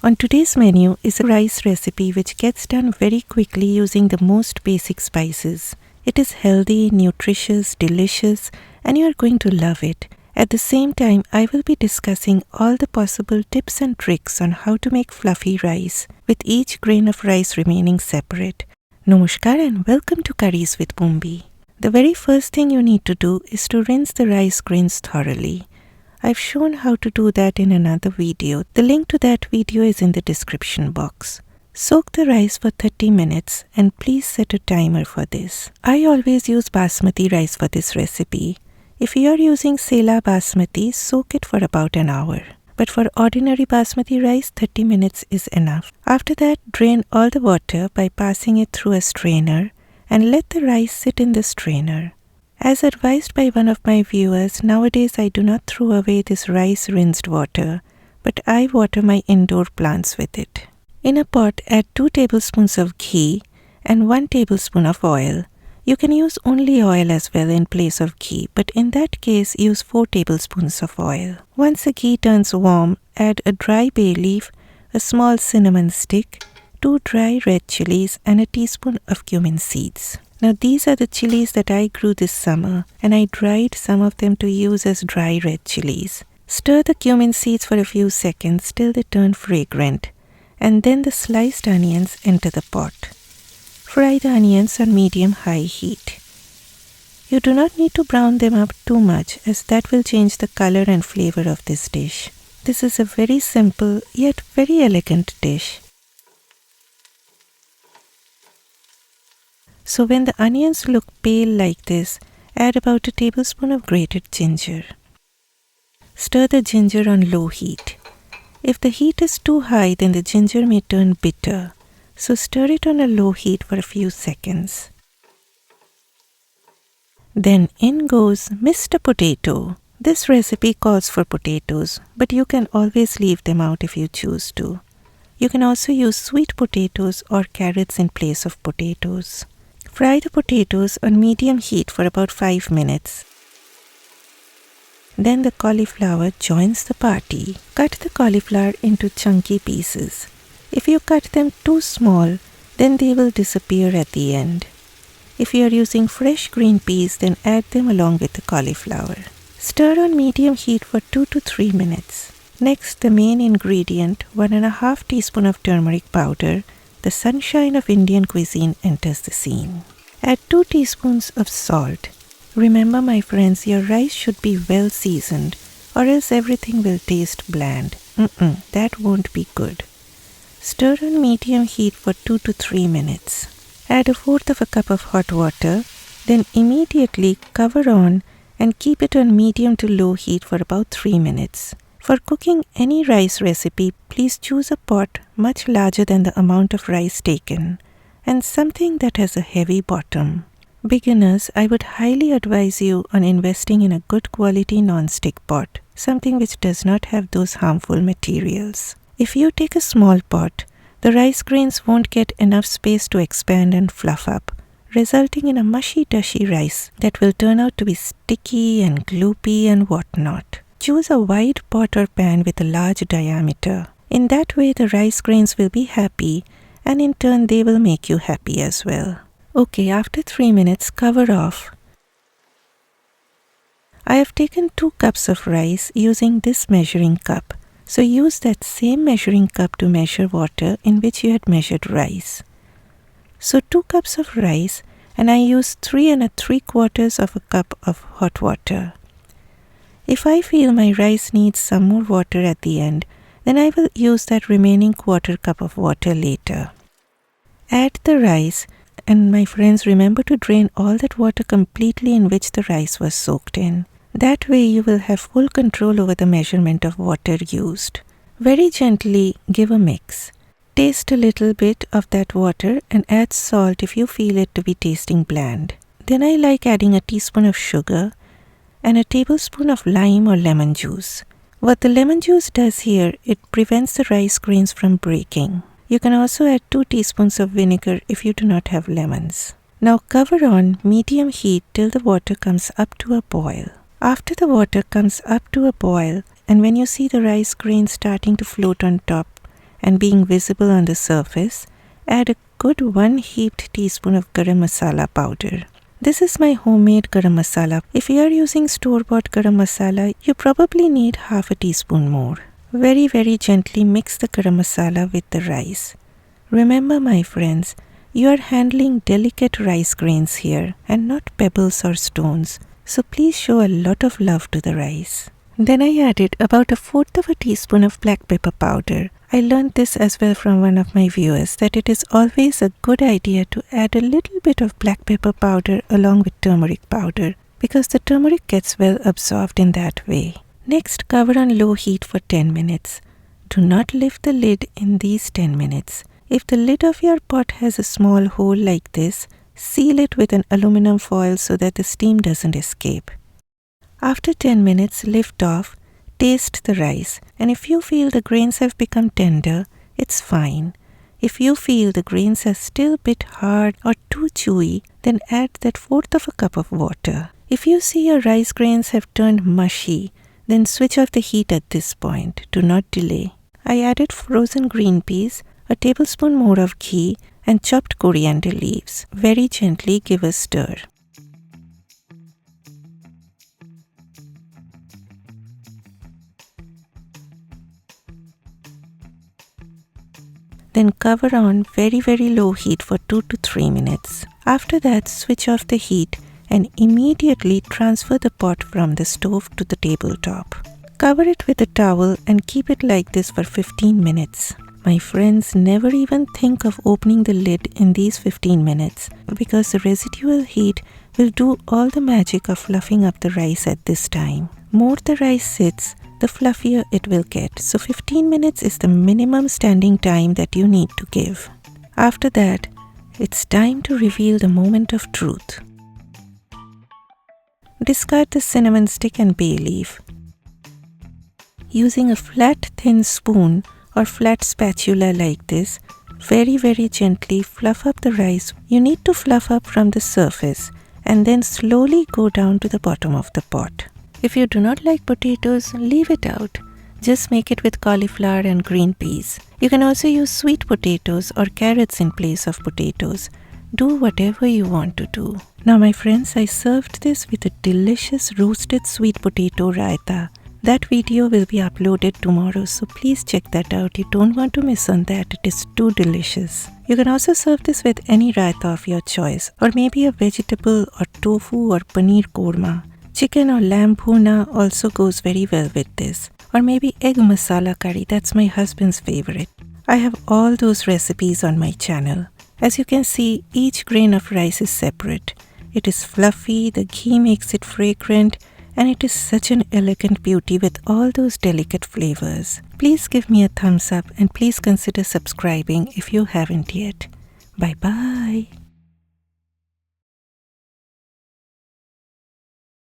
On today's menu is a rice recipe which gets done very quickly using the most basic spices. It is healthy, nutritious, delicious, and you are going to love it. At the same time, I will be discussing all the possible tips and tricks on how to make fluffy rice, with each grain of rice remaining separate. Namaskar and welcome to Curries with Bumbi. The very first thing you need to do is to rinse the rice grains thoroughly. I've shown how to do that in another video. The link to that video is in the description box. Soak the rice for 30 minutes and please set a timer for this. I always use basmati rice for this recipe. If you are using Sela basmati, soak it for about an hour. But for ordinary basmati rice, 30 minutes is enough. After that, drain all the water by passing it through a strainer and let the rice sit in the strainer. As advised by one of my viewers, nowadays I do not throw away this rice rinsed water, but I water my indoor plants with it. In a pot, add 2 tablespoons of ghee and 1 tablespoon of oil. You can use only oil as well in place of ghee, but in that case use 4 tablespoons of oil. Once the ghee turns warm, add a dry bay leaf, a small cinnamon stick, 2 dry red chillies and a teaspoon of cumin seeds. Now these are the chilies that I grew this summer, and I dried some of them to use as dry red chilies. Stir the cumin seeds for a few seconds till they turn fragrant, and then the sliced onions enter the pot. Fry the onions on medium-high heat. You do not need to brown them up too much, as that will change the color and flavor of this dish. This is a very simple yet very elegant dish. So when the onions look pale like this, add about a tablespoon of grated ginger. Stir the ginger on low heat. If the heat is too high, then the ginger may turn bitter. So stir it on a low heat for a few seconds. Then in goes Mr. Potato. This recipe calls for potatoes, but you can always leave them out if you choose to. You can also use sweet potatoes or carrots in place of potatoes. Fry the potatoes on medium heat for about 5 minutes. Then the cauliflower joins the party. Cut the cauliflower into chunky pieces. If you cut them too small, then they will disappear at the end. If you are using fresh green peas, then add them along with the cauliflower. Stir on medium heat for 2 to 3 minutes. Next, the main ingredient, 1½ teaspoon of turmeric powder, the sunshine of Indian cuisine, enters the scene. Add 2 teaspoons of salt. Remember, my friends, your rice should be well seasoned, or else everything will taste bland. That won't be good. Stir on medium heat for 2 to 3 minutes. Add 1/4 cup of hot water, then immediately cover on and keep it on medium to low heat for about 3 minutes. For cooking any rice recipe, please choose a pot much larger than the amount of rice taken, and something that has a heavy bottom. Beginners, I would highly advise you on investing in a good quality non-stick pot, something which does not have those harmful materials. If you take a small pot, the rice grains won't get enough space to expand and fluff up, resulting in a mushy-tushy rice that will turn out to be sticky and gloopy and whatnot. Choose a wide pot or pan with a large diameter. In that way, the rice grains will be happy, and in turn they will make you happy as well. Okay, after 3 minutes, cover off. I have taken 2 cups of rice using this measuring cup. So use that same measuring cup to measure water in which you had measured rice. So 2 cups of rice, and I used 3 3/4 of a cup of hot water. If I feel my rice needs some more water at the end, then I will use that remaining 1/4 cup of water later. Add the rice, and my friends, remember to drain all that water completely in which the rice was soaked in. That way you will have full control over the measurement of water used. Very gently give a mix. Taste a little bit of that water and add salt if you feel it to be tasting bland. Then I like adding a teaspoon of sugar and a tablespoon of lime or lemon juice. What the lemon juice does here, it prevents the rice grains from breaking. You can also add 2 teaspoons of vinegar if you do not have lemons. Now cover on medium heat till the water comes up to a boil. After the water comes up to a boil, and when you see the rice grains starting to float on top, and being visible on the surface, add a good 1 heaped teaspoon of garam masala powder. This is my homemade garam masala. If you are using store-bought garam masala, you probably need half a teaspoon more. Very gently mix the garam masala with the rice. Remember, my friends, you are handling delicate rice grains here and not pebbles or stones, so please show a lot of love to the rice. Then I added about 1/4 of a teaspoon of black pepper powder. I learned this as well from one of my viewers, that it is always a good idea to add a little bit of black pepper powder along with turmeric powder, because the turmeric gets well absorbed in that way. Next, cover on low heat for 10 minutes. Do not lift the lid in these 10 minutes. If the lid of your pot has a small hole like this, seal it with an aluminum foil so that the steam doesn't escape. After 10 minutes, lift off, taste the rice, and if you feel the grains have become tender, it's fine. If you feel the grains are still a bit hard or too chewy, then add that 1/4 of a cup of water. If you see your rice grains have turned mushy, then switch off the heat at this point. Do not delay. I added frozen green peas, a tablespoon more of ghee, and chopped coriander leaves. Very gently give a stir. Then cover on very low heat for 2 to 3 minutes. After that, switch off the heat and immediately transfer the pot from the stove to the tabletop. Cover it with a towel and keep it like this for 15 minutes. My friends, never even think of opening the lid in these 15 minutes because the residual heat will do all the magic of fluffing up the rice at this time. More the rice sits, the fluffier it will get. So 15 minutes is the minimum standing time that you need to give. After that, it's time to reveal the moment of truth. Discard the cinnamon stick and bay leaf. Using a flat thin spoon or flat spatula like this, very gently fluff up the rice. You need to fluff up from the surface and then slowly go down to the bottom of the pot. If you do not like potatoes, leave it out. Just make it with cauliflower and green peas. You can also use sweet potatoes or carrots in place of potatoes. Do whatever you want to do. Now my friends, I served this with a delicious roasted sweet potato raita. That video will be uploaded tomorrow, so please check that out. You don't want to miss on that. It is too delicious. You can also serve this with any raita of your choice, or maybe a vegetable or tofu or paneer korma. Chicken or lamb bhuna also goes very well with this. Or maybe egg masala curry, that's my husband's favorite. I have all those recipes on my channel. As you can see, each grain of rice is separate. It is fluffy, the ghee makes it fragrant, and it is such an elegant beauty with all those delicate flavors. Please give me a thumbs up and please consider subscribing if you haven't yet. Bye bye.